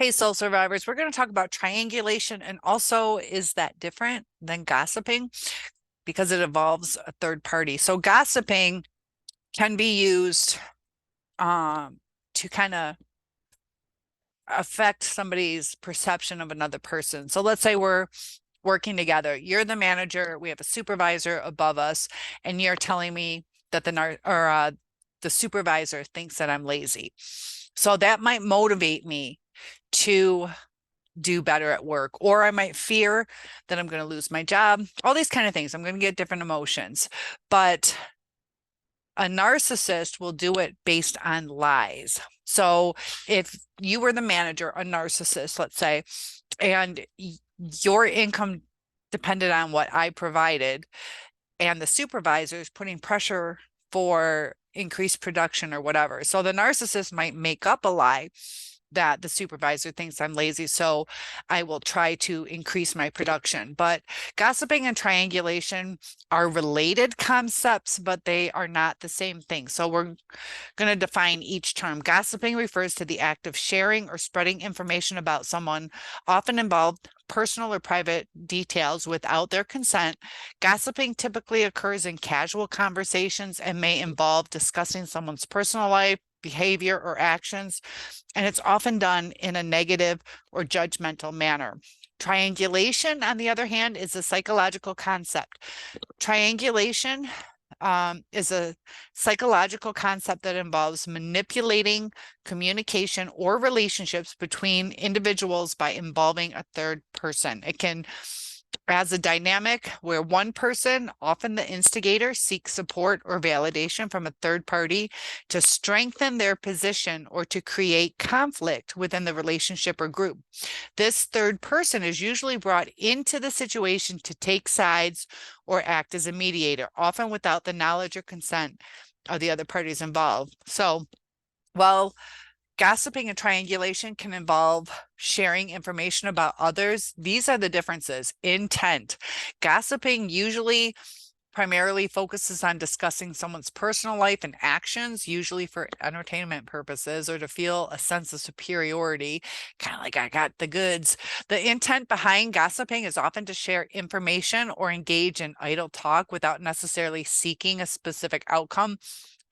Hey, soul survivors, we're going to talk about triangulation, and also, is that different than gossiping because it involves a third party? So gossiping can be used to kind of affect somebody's perception of another person. So let's say we're working together. You're the manager, we have a supervisor above us, and you're telling me that the supervisor thinks that I'm lazy. So that might motivate me to do better at work, or I might fear that I'm going to lose my job, all these kind of things. I'm going to get different emotions. But a narcissist will do it based on lies. So if you were the manager, a narcissist, let's say, and your income depended on what I provided, and the supervisor is putting pressure for increased production or whatever. So the narcissist might make up a lie that the supervisor thinks I'm lazy, so I will try to increase my production. But gossiping and triangulation are related concepts, but they are not the same thing. So we're going to define each term. Gossiping refers to the act of sharing or spreading information about someone, often involved personal or private details without their consent. Gossiping typically occurs in casual conversations and may involve discussing someone's personal life, behavior, or actions, and it's often done in a negative or judgmental manner. Triangulation, on the other hand, is a psychological concept. Triangulation is a psychological concept that involves manipulating communication or relationships between individuals by involving a third person. It can, as a dynamic where one person, often the instigator, seeks support or validation from a third party to strengthen their position or to create conflict within the relationship or group. This third person is usually brought into the situation to take sides or act as a mediator, often without the knowledge or consent of the other parties involved. So, while gossiping and triangulation can involve sharing information about others, these are the differences. Intent. Gossiping usually primarily focuses on discussing someone's personal life and actions, usually for entertainment purposes or to feel a sense of superiority, kind of like I got the goods. The intent behind gossiping is often to share information or engage in idle talk without necessarily seeking a specific outcome.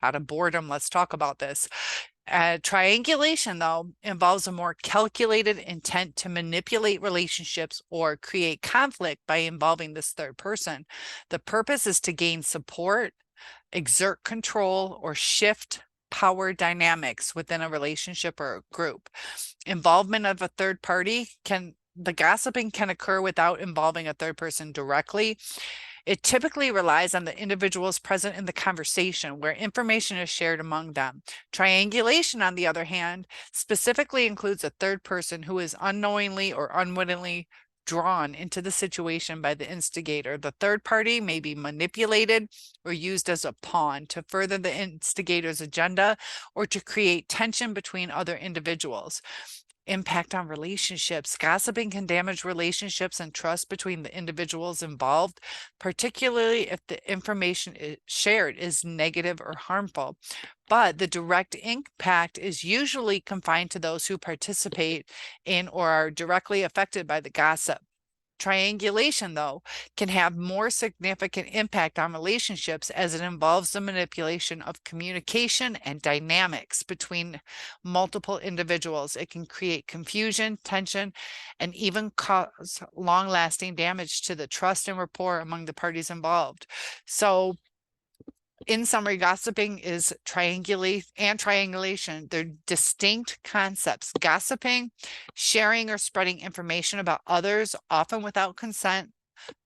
Out of boredom, let's talk about this. Triangulation, though, involves a more calculated intent to manipulate relationships or create conflict by involving this third person. The purpose is to gain support, exert control, or shift power dynamics within a relationship or a group. Involvement of a third party the gossiping can occur without involving a third person directly. It typically relies on the individuals present in the conversation where information is shared among them. Triangulation, on the other hand, specifically includes a third person who is unknowingly or unwittingly drawn into the situation by the instigator. The third party may be manipulated or used as a pawn to further the instigator's agenda or to create tension between other individuals. Impact on relationships. Gossiping can damage relationships and trust between the individuals involved, particularly if the information shared is negative or harmful. But the direct impact is usually confined to those who participate in or are directly affected by the gossip. Triangulation, though, can have more significant impact on relationships as it involves the manipulation of communication and dynamics between multiple individuals. It can create confusion, tension, and even cause long-lasting damage to the trust and rapport among the parties involved. So, in summary, gossiping is triangulation. They're distinct concepts. Gossiping, sharing or spreading information about others, often without consent,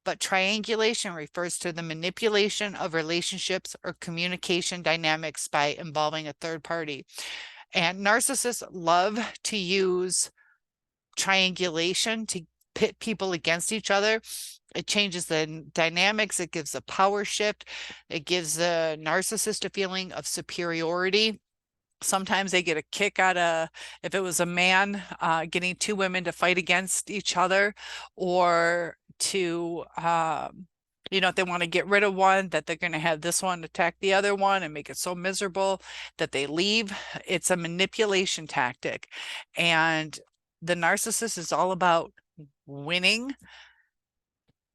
but triangulation refers to the manipulation of relationships or communication dynamics by involving a third party. And narcissists love to use triangulation to pit people against each other. It changes the dynamics. It gives a power shift. It gives the narcissist a feeling of superiority. Sometimes they get a kick out of, if it was a man, getting two women to fight against each other, or to, if they want to get rid of one, that they're going to have this one attack the other one and make it so miserable that they leave. It's a manipulation tactic. And The narcissist is all about winning,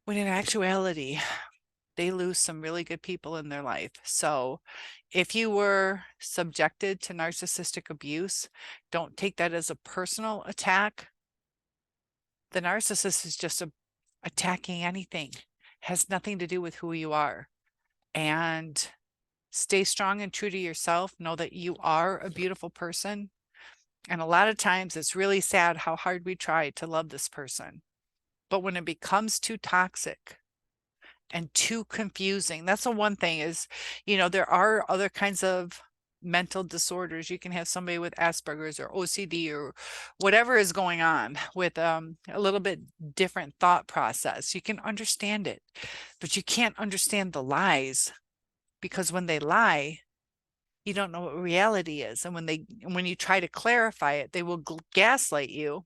when in actuality, they lose some really good people in their life. So if you were subjected to narcissistic abuse, don't take that as a personal attack. The narcissist is just attacking anything, has nothing to do with who you are. And stay strong and true to yourself. Know that you are a beautiful person. And a lot of times it's really sad how hard we try to love this person. But when it becomes too toxic and too confusing, that's the one thing is, there are other kinds of mental disorders. You can have somebody with Asperger's or OCD or whatever is going on with a little bit different thought process. You can understand it, but you can't understand the lies, because when they lie, you don't know what reality is. And when you try to clarify it, they will gaslight you,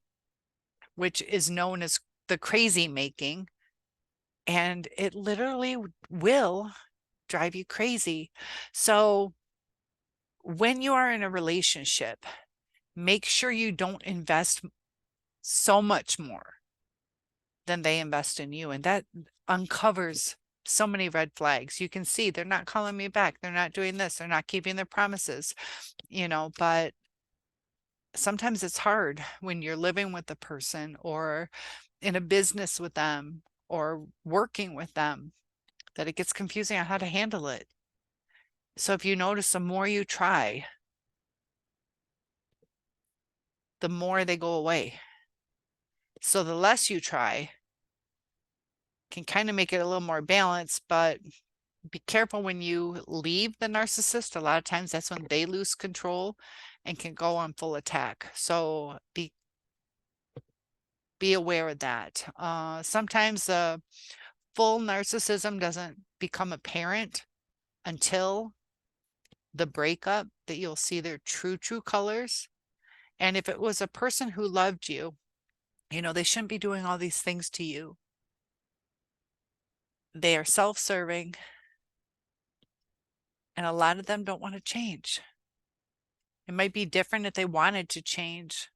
which is known as the crazy making. And it literally will drive you crazy. So when you are in a relationship, make sure you don't invest so much more than they invest in you. And that uncovers so many red flags. You can see they're not calling me back. They're not doing this. They're not keeping their promises, but sometimes it's hard when you're living with a person or in a business with them or working with them, that it gets confusing on how to handle it. So if you notice, the more you try, the more they go away. So the less you try can kind of make it a little more balanced, but be careful when you leave the narcissist. A lot of times that's when they lose control and can go on full attack. So be aware of that. Sometimes full narcissism doesn't become apparent until the breakup, that you'll see their true colors. And if it was a person who loved you, they shouldn't be doing all these things to you. They are self-serving, and a lot of them don't want to change. It might be different if they wanted to change,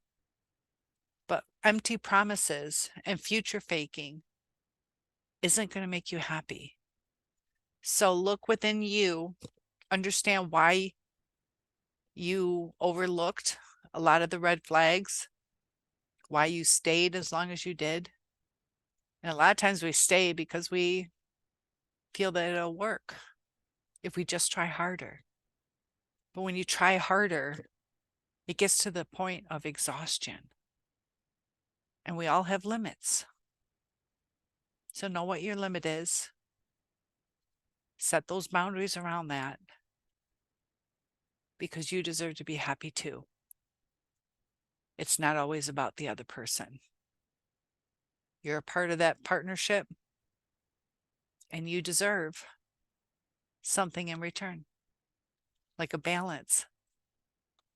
but empty promises and future faking isn't going to make you happy. So look within you, understand why you overlooked a lot of the red flags, why you stayed as long as you did. And a lot of times we stay because we feel that it'll work if we just try harder. But when you try harder, it gets to the point of exhaustion. And we all have limits. So know what your limit is. Set those boundaries around that, because you deserve to be happy too. It's not always about the other person. You're a part of that partnership, and you deserve something in return, like a balance.